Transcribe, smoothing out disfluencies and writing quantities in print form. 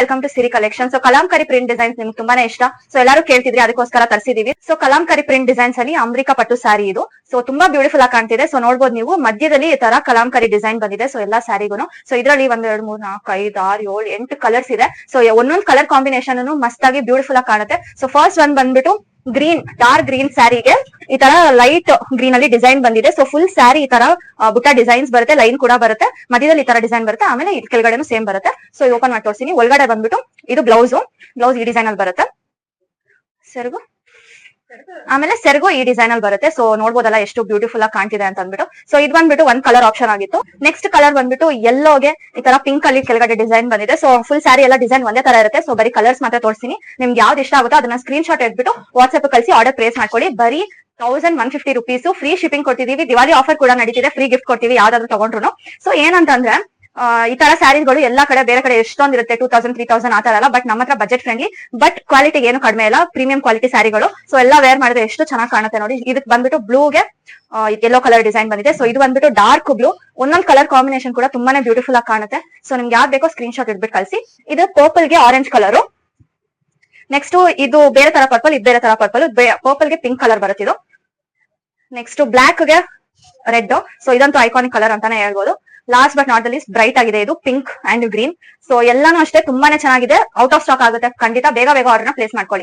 Welcome to Siri collection. So Kalamkari print designs ನಿಮ್ಗೆ ತುಂಬಾನೇ ಇಷ್ಟ. ಸೊ ಎಲ್ಲರೂ ಕೇಳ್ತಿದ್ರಿ, ಅದಕ್ಕೋಸ್ಕರ ತರಿಸಿದೀವಿ. ಸೊ ಕಲಾಂಕರಿ ಪ್ರಿಂಟ್ ಡಿಸೈನ್ಸ್ ಅಲ್ಲಿ ಅಮ್ರಿಕಾ ಪಟ್ಟು ಸ್ಯಾರಿ ಇದು. ಸೊ ತುಂಬಾ ಬ್ಯೂಟಿಫುಲ್ ಆಗಿ ಕಾಣ್ತಿದೆ. ಸೊ ನೋಡ್ಬೋದು ನೀವು, ಮಧ್ಯದಲ್ಲಿ ಈ ತರ ಕಲಾಂಕರಿ ಡಿಸೈನ್ ಬಂದಿದೆ. ಸೊ ಎಲ್ಲಾ ಸ್ಯಾರಿಗೂ ಸೊ ಇದರಲ್ಲಿ 1 2 3 4 5 6 7 8 ಕಲರ್ಸ್ ಇದೆ. ಸೊ ಒಂದೊಂದು ಕಲರ್ ಕಾಂಬಿನೇಷನ್ ಮಸ್ತ್ ಆಗಿ ಬ್ಯೂಟಿಫುಲ್ ಆಗಿ ಕಾಣುತ್ತೆ. ಸೊ ಫಸ್ಟ್ ಒಂದ್ ಬಂದ್ಬಿಟ್ಟು ಗ್ರೀನ್, ಡಾರ್ಕ್ ಗ್ರೀನ್ ಸ್ಯಾರಿಗೆ ಈ ತರ ಲೈಟ್ ಗ್ರೀನ್ ಅಲ್ಲಿ ಡಿಸೈನ್ ಬಂದಿದೆ. ಸೊ ಫುಲ್ ಸ್ಯಾರಿ ಈ ತರ ಬುಟ್ಟ ಡಿಸೈನ್ಸ್ ಬರುತ್ತೆ, ಲೈನ್ ಕೂಡ ಬರುತ್ತೆ, ಮಧ್ಯದಲ್ಲಿ ಈ ತರ ಡಿಸೈನ್ ಬರುತ್ತೆ, ಆಮೇಲೆ ಕೆಳಗಡೆನು ಸೇಮ್ ಬರುತ್ತೆ. ಸೊ ಓಪನ್ ಮಾಡಿ ತೋರಿಸ್ತೀನಿ. ಒಳಗಡೆ ಬಂದ್ಬಿಟ್ಟು ಇದು ಬ್ಲೌಸ್ ಈ ಡಿಸೈನ್ ಅಲ್ಲಿ ಬರುತ್ತೆ. ಆಮೇಲೆ ಸೆರಗು ಈ ಡಿಸೈನ್ ಅಲ್ಲಿ ಬರುತ್ತೆ. ಸೊ ನೋಡ್ಬೋದಲ್ಲ ಎಷ್ಟು ಬ್ಯೂಟಿಫುಲ್ ಆಗಿ ಕಾಣ್ತಿದೆ ಅಂತ ಅಂದ್ಬಿಟ್ಟು. ಸೊ ಇದು ಬಂದ್ಬಿಟ್ಟು ಒಂದ್ ಕಲರ್ ಆಪ್ಷನ್ ಆಗಿತ್ತು. ನೆಕ್ಸ್ಟ್ ಕಲರ್ ಬಂದ್ಬಿಟ್ಟು ಯೆಲ್ಲೋಗೆ ಈ ತರ ಪಿಂಕ್ ಅಲ್ಲಿ ಕೆಳಗಡೆ ಡಿಸೈನ್ ಬಂದಿದೆ. ಸೊ ಫುಲ್ ಸ್ಯಾರಿ ಎಲ್ಲ ಡಿಸೈನ್ ಒಂದೇ ತರ ಇರುತ್ತೆ. ಸೊ ಬರೀ ಕಲರ್ಸ್ ಮಾತ್ರ ತೋರಿಸ್ತೀನಿ. ನಿಮ್ಗೆ ಯಾವ್ದು ಇಷ್ಟ ಆಗುತ್ತೋ ಅದನ್ನ ಸ್ಕ್ರೀನ್ ಶಾಟ್ ಎಡ್ಬಿಟ್ಟು ವಾಟ್ಸ್ಆಪ್ ಕಳಿಸಿ ಆರ್ಡರ್ ಪ್ಲೇಸ್ ಮಾಡ್ಕೊಳ್ಳಿ. ಬರೀ 1150 ರುಪೀಸ್ ಫ್ರೀ ಶಿಪ್ಪಿಂಗ್ ಕೊಟ್ಟಿದೀವಿ. ದಿವಾಲಿ ಆಫರ್ ಕೂಡ ನಡೀತಿದೆ, ಫ್ರೀ ಗಿಫ್ಟ್ ಕೊಡ್ತೀವಿ ಯಾವ್ದಾದ್ರು ತಗೊಂಡ್ರು. ಸೊ ಏನಂತಂದ್ರೆ ಈ ತರ ಸ್ಯಾರೀಸ್ಗಳು ಎಲ್ಲಾ ಕಡೆ ಬೇರೆ ಕಡೆ ಎಷ್ಟೊಂದಿರುತ್ತೆ, 2000 3000 ಆತರ ಅಲ್ಲ. ಬಟ್ ನಮ್ಮ ಹತ್ರ ಬಜೆಟ್ ಫ್ರೆಂಡ್ಲಿ, ಬಟ್ ಕ್ವಾಲಿಟಿಗೆ ಏನು ಕಡಿಮೆ ಇಲ್ಲ, ಪ್ರೀಮಿಯಂ ಕ್ವಾಲಿಟಿ ಸ್ಯಾರಿಗಳು. ಸೊ ಎಲ್ಲ ವೇರ್ ಮಾಡಿದ್ರೆ ಎಷ್ಟು ಚೆನ್ನಾಗಿ ಕಾಣುತ್ತೆ ನೋಡಿ. ಇದಕ್ಕೆ ಬಂದ್ಬಿಟ್ಟು ಬ್ಲೂಗೆ ಯೆಲ್ಲೋ ಕಲರ್ ಡಿಸೈನ್ ಬಂದಿದೆ. ಸೊ ಇದು ಬಂದ್ಬಿಟ್ಟು ಡಾರ್ಕ್ ಬ್ಲೂ. ಒಂದೊಂದು ಕಲರ್ ಕಾಂಬಿನೇಷನ್ ಕೂಡ ತುಂಬಾನೇ ಬ್ಯೂಟಿಫುಲ್ ಆಗಿ ಕಾಣುತ್ತೆ. ಸೊ ನಿಮ್ಗೆ ಯಾವ್ದು ಬೇಕೋ ಸ್ಕ್ರೀನ್ ಶಾಟ್ ಇಟ್ಬಿಟ್ಟು ಕಳಿಸಿ. ಇದು ಪರ್ಪಲ್ ಗೆ ಆರೆಂಜ್ ಕಲರ್. ನೆಕ್ಸ್ಟ್ ಇದು ಬೇರೆ ತರ ಪರ್ಪಲ್, ಇದು ಬೇರೆ ತರ ಪರ್ಪಲ್. ಪರ್ಪಲ್ ಗೆ ಪಿಂಕ್ ಕಲರ್ ಬರುತ್ತೆ ಇದು. ನೆಕ್ಸ್ಟ್ ಬ್ಲಾಕ್ ಗೆ ರೆಡ್. ಸೊ ಇದಂತೂ ಐಕಾನಿಕ್ ಕಲರ್ ಅಂತಾನೆ ಹೇಳ್ಬೋದು. Last but not the least bright ಆಗಿದೆ ಇದು, ಪಿಂಕ್ ಅಂಡ್ ಗ್ರೀನ್. ಸೊ ಎಲ್ಲಾನು ಅಷ್ಟೇ ತುಂಬಾನೇ ಚೆನ್ನಾಗಿದೆ. ಔಟ್ ಆಫ್ ಸ್ಟಾಕ್ ಆಗುತ್ತೆ ಖಂಡಿತ. ಬೇಗ ಆರ್ಡರ್ ಪ್ಲೇಸ್ ಮಾಡ್ಕೊಳ್ಳಿ.